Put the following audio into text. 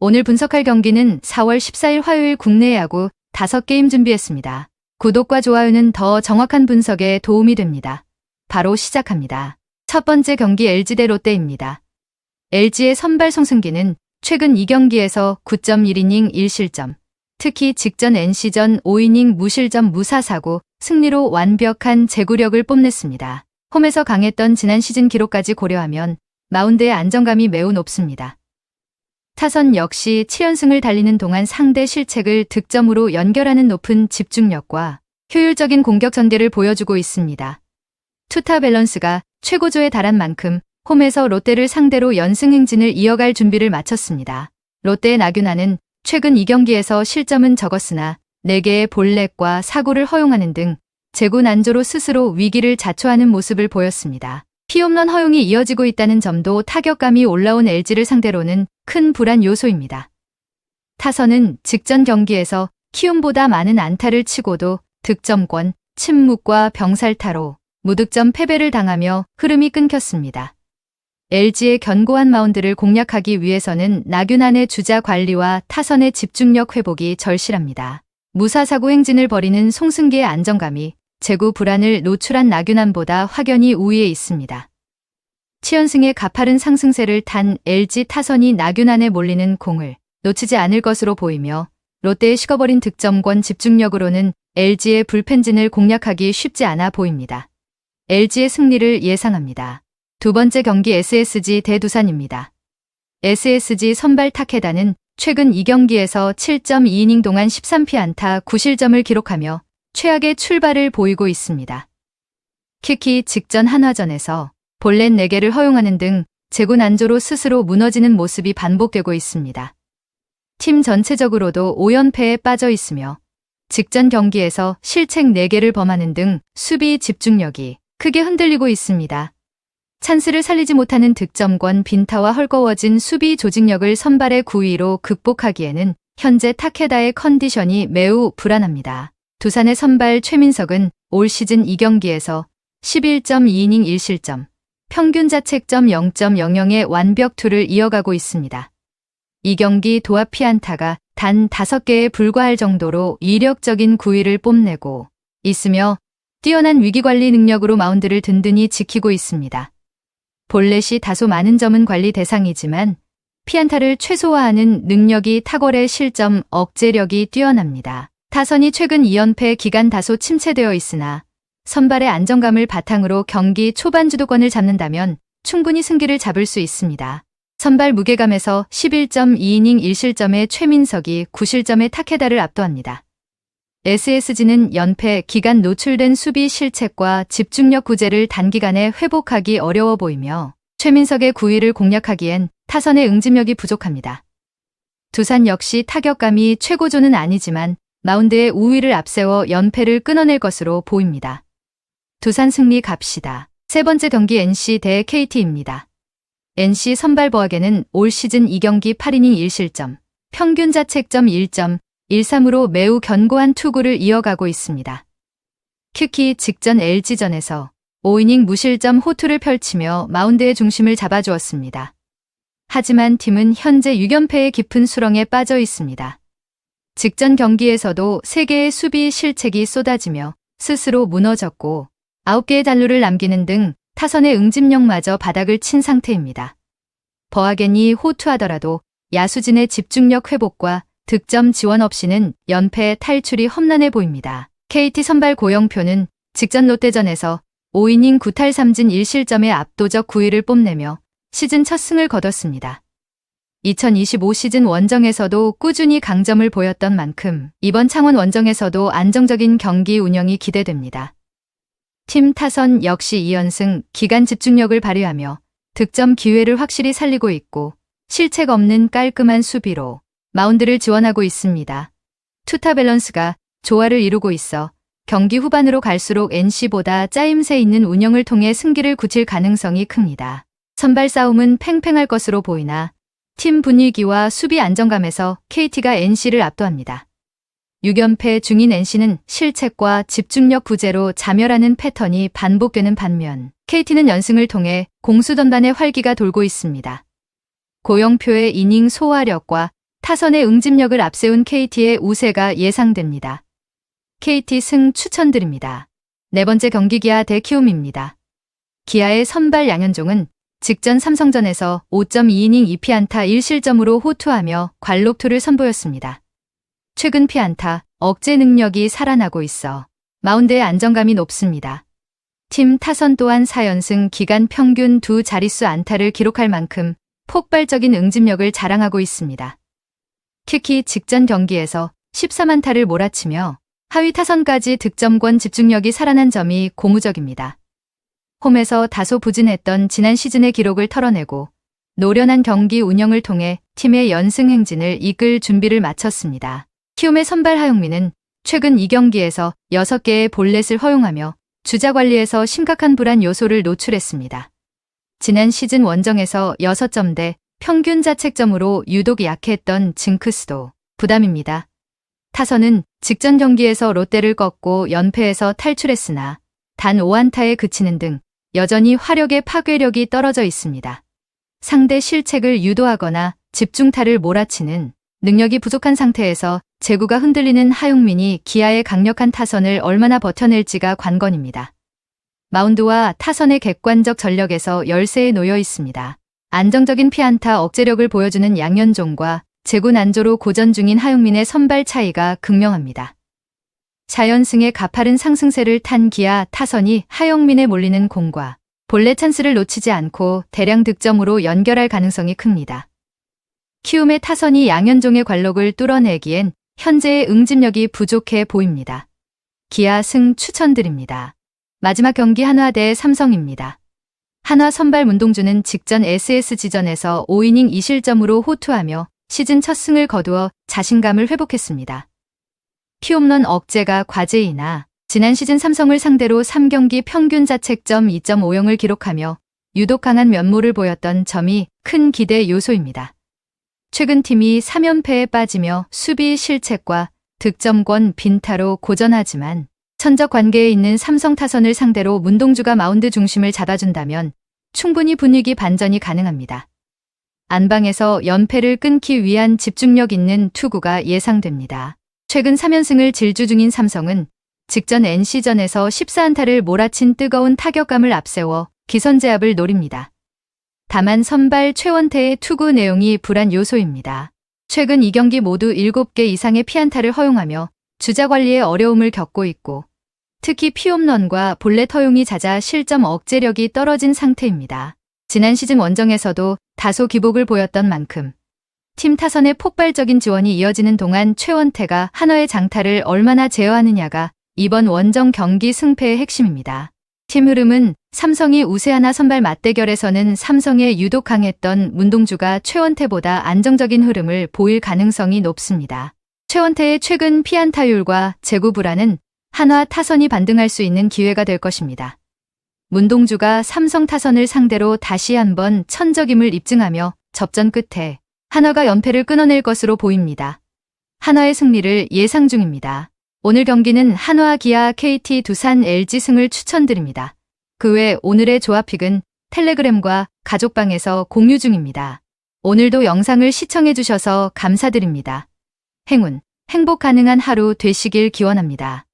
오늘 분석할 경기는 4월 14일 화요일 국내 야구 5게임 준비했습니다. 구독과 좋아요는 더 정확한 분석에 도움이 됩니다. 바로 시작합니다. 첫 번째 경기 LG 대 롯데입니다. LG의 선발 송승기는 최근 2경기에서 9.1이닝 1실점, 특히 직전 NC전 5이닝 무실점 무사사구, 승리로 완벽한 제구력을 뽐냈습니다. 홈에서 강했던 지난 시즌 기록까지 고려하면 마운드의 안정감이 매우 높습니다. 타선 역시 7연승을 달리는 동안 상대 실책을 득점으로 연결하는 높은 집중력과 효율적인 공격 전개를 보여주고 있습니다. 투타 밸런스가 최고조에 달한 만큼 홈에서 롯데를 상대로 연승 행진을 이어갈 준비를 마쳤습니다. 롯데의 나균아는 최근 2경기에서 실점은 적었으나 4개의 볼넷과 사구를 허용하는 등 제구 난조로 스스로 위기를 자초하는 모습을 보였습니다. 피홈런 허용이 이어지고 있다는 점도 타격감이 올라온 LG를 상대로는 큰 불안 요소입니다. 타선은 직전 경기에서 키움보다 많은 안타를 치고도 득점권, 침묵과 병살타로 무득점 패배를 당하며 흐름이 끊겼습니다. LG의 견고한 마운드를 공략하기 위해서는 나균안의 주자 관리와 타선의 집중력 회복이 절실합니다. 무사사구 행진을 벌이는 송승기의 안정감이 제구 불안을 노출한 나균안보다 확연히 우위에 있습니다. 7연승의 가파른 상승세를 탄 LG 타선이 나균안에 몰리는 공을 놓치지 않을 것으로 보이며 롯데의 식어버린 득점권 집중력으로는 LG의 불펜진을 공략하기 쉽지 않아 보입니다. LG의 승리를 예상합니다. 두 번째 경기 SSG 대 두산입니다. SSG 선발 타케다는 최근 2경기에서 7.2이닝 동안 13피안타 9실점을 기록하며 최악의 출발을 보이고 있습니다. 특히 직전 한화전에서 볼넷 4개를 허용하는 등 제구 난조로 스스로 무너지는 모습이 반복되고 있습니다. 팀 전체적으로도 5연패에 빠져 있으며 직전 경기에서 실책 4개를 범하는 등 수비 집중력이 크게 흔들리고 있습니다. 찬스를 살리지 못하는 득점권 빈타와 헐거워진 수비 조직력을 선발의 9위로 극복하기에는 현재 타케다의 컨디션이 매우 불안합니다. 두산의 선발 최민석은 올 시즌 2경기에서 11.2이닝 1실점, 평균 자책점 0.00의 완벽투를 이어가고 있습니다. 이 경기 도합 피안타가 단 5개에 불과할 정도로 이력적인 9위를 뽐내고 있으며 뛰어난 위기관리 능력으로 마운드를 든든히 지키고 있습니다. 볼넷이 다소 많은 점은 관리 대상이지만 피안타를 최소화하는 능력이 탁월해 실점 억제력이 뛰어납니다. 타선이 최근 2연패 기간 다소 침체되어 있으나 선발의 안정감을 바탕으로 경기 초반 주도권을 잡는다면 충분히 승기를 잡을 수 있습니다. 선발 무게감에서 11.2이닝 1실점의 최민석이 9실점의 타케다를 압도합니다. SSG는 연패 기간 노출된 수비 실책과 집중력 구제를 단기간에 회복하기 어려워 보이며 최민석의 9위를 공략하기엔 타선의 응집력이 부족합니다. 두산 역시 타격감이 최고조는 아니지만 마운드의 우위를 앞세워 연패를 끊어낼 것으로 보입니다. 두산 승리 갑시다. 세 번째 경기 NC 대 KT입니다. NC 선발 버하게는 올 시즌 2경기 8이닝 1실점, 평균 자책점 1.13으로 매우 견고한 투구를 이어가고 있습니다. 특히 직전 LG전에서 5이닝 무실점 호투를 펼치며 마운드의 중심을 잡아주었습니다. 하지만 팀은 현재 6연패의 깊은 수렁에 빠져 있습니다. 직전 경기에서도 3개의 수비 실책이 쏟아지며 스스로 무너졌고 9개의 잔루를 남기는 등 타선의 응집력마저 바닥을 친 상태입니다. 버하겐이 호투하더라도 야수진의 집중력 회복과 득점 지원 없이는 연패 탈출이 험난해 보입니다. KT 선발 고영표는 직전 롯데전에서 5이닝 9탈 3진 1실점의 압도적 9위를 뽐내며 시즌 첫 승을 거뒀습니다. 2025 시즌 원정에서도 꾸준히 강점을 보였던 만큼 이번 창원 원정에서도 안정적인 경기 운영이 기대됩니다. 팀 타선 역시 2연승 기간 집중력을 발휘하며 득점 기회를 확실히 살리고 있고 실책 없는 깔끔한 수비로 마운드를 지원하고 있습니다. 투타 밸런스가 조화를 이루고 있어 경기 후반으로 갈수록 NC보다 짜임새 있는 운영을 통해 승기를 굳힐 가능성이 큽니다. 선발 싸움은 팽팽할 것으로 보이나 팀 분위기와 수비 안정감에서 KT가 NC를 압도합니다. 6연패 중인 NC는 실책과 집중력 구제로 자멸하는 패턴이 반복되는 반면 KT는 연승을 통해 공수전반의 활기가 돌고 있습니다. 고영표의 이닝 소화력과 타선의 응집력을 앞세운 KT의 우세가 예상됩니다. KT 승 추천드립니다. 네 번째 경기 기아 대 키움입니다. 기아의 선발 양현종은 직전 삼성전에서 5.2이닝 2피안타 1실점으로 호투하며 관록투를 선보였습니다. 최근 피안타, 억제 능력이 살아나고 있어 마운드의 안정감이 높습니다. 팀 타선 또한 4연승 기간 평균 2자릿수 안타를 기록할 만큼 폭발적인 응집력을 자랑하고 있습니다. 특히 직전 경기에서 14만타를 몰아치며 하위 타선까지 득점권 집중력이 살아난 점이 고무적입니다. 홈에서 다소 부진했던 지난 시즌의 기록을 털어내고 노련한 경기 운영을 통해 팀의 연승 행진을 이끌 준비를 마쳤습니다. 키움의 선발 하용민은 최근 2경기에서 6개의 볼넷을 허용하며 주자 관리에서 심각한 불안 요소를 노출했습니다. 지난 시즌 원정에서 6점대 평균 자책점으로 유독 약했던 징크스도 부담입니다. 타선은 직전 경기에서 롯데를 꺾고 연패에서 탈출했으나 단 5안타에 그치는 등 여전히 화력의 파괴력이 떨어져 있습니다. 상대 실책을 유도하거나 집중타를 몰아치는 능력이 부족한 상태에서 제구가 흔들리는 하용민이 기아의 강력한 타선을 얼마나 버텨낼지가 관건입니다. 마운드와 타선의 객관적 전력에서 열세에 놓여 있습니다. 안정적인 피안타 억제력을 보여주는 양현종과 제구 난조로 고전 중인 하용민의 선발 차이가 극명합니다. 4연승의 가파른 상승세를 탄 기아 타선이 하용민에 몰리는 공과 볼넷 찬스를 놓치지 않고 대량 득점으로 연결할 가능성이 큽니다. 키움의 타선이 양현종의 관록을 뚫어내기엔 현재의 응집력이 부족해 보입니다. 기아 승 추천드립니다. 마지막 경기 한화 대 삼성입니다. 한화 선발 문동주는 직전 SSG전에서 5이닝 2실점으로 호투하며 시즌 첫 승을 거두어 자신감을 회복했습니다. 피홈런 억제가 과제이나 지난 시즌 삼성을 상대로 3경기 평균 자책점 2.50을 기록하며 유독 강한 면모를 보였던 점이 큰 기대 요소입니다. 최근 팀이 3연패에 빠지며 수비 실책과 득점권 빈타로 고전하지만 천적 관계에 있는 삼성 타선을 상대로 문동주가 마운드 중심을 잡아준다면 충분히 분위기 반전이 가능합니다. 안방에서 연패를 끊기 위한 집중력 있는 투구가 예상됩니다. 최근 3연승을 질주 중인 삼성은 직전 NC전에서 14안타를 몰아친 뜨거운 타격감을 앞세워 기선제압을 노립니다. 다만 선발 최원태의 투구 내용이 불안 요소입니다. 최근 2경기 모두 7개 이상의 피안타를 허용하며 주자 관리에 어려움을 겪고 있고 특히 피홈런과 볼넷 허용이 잦아 실점 억제력이 떨어진 상태입니다. 지난 시즌 원정에서도 다소 기복을 보였던 만큼 팀 타선의 폭발적인 지원이 이어지는 동안 최원태가 한화의 장타를 얼마나 제어하느냐가 이번 원정 경기 승패의 핵심입니다. 팀 흐름은 삼성이 우세하나 선발 맞대결에서는 삼성에 유독 강했던 문동주가 최원태보다 안정적인 흐름을 보일 가능성이 높습니다. 최원태의 최근 피안타율과 제구 불안은 한화 타선이 반등할 수 있는 기회가 될 것입니다. 문동주가 삼성 타선을 상대로 다시 한번 천적임을 입증하며 접전 끝에 한화가 연패를 끊어낼 것으로 보입니다. 한화의 승리를 예상 중입니다. 오늘 경기는 한화, 기아, KT, 두산, LG 승을 추천드립니다. 그 외 오늘의 조합픽은 텔레그램과 가족방에서 공유 중입니다. 오늘도 영상을 시청해주셔서 감사드립니다. 행운, 행복 가능한 하루 되시길 기원합니다.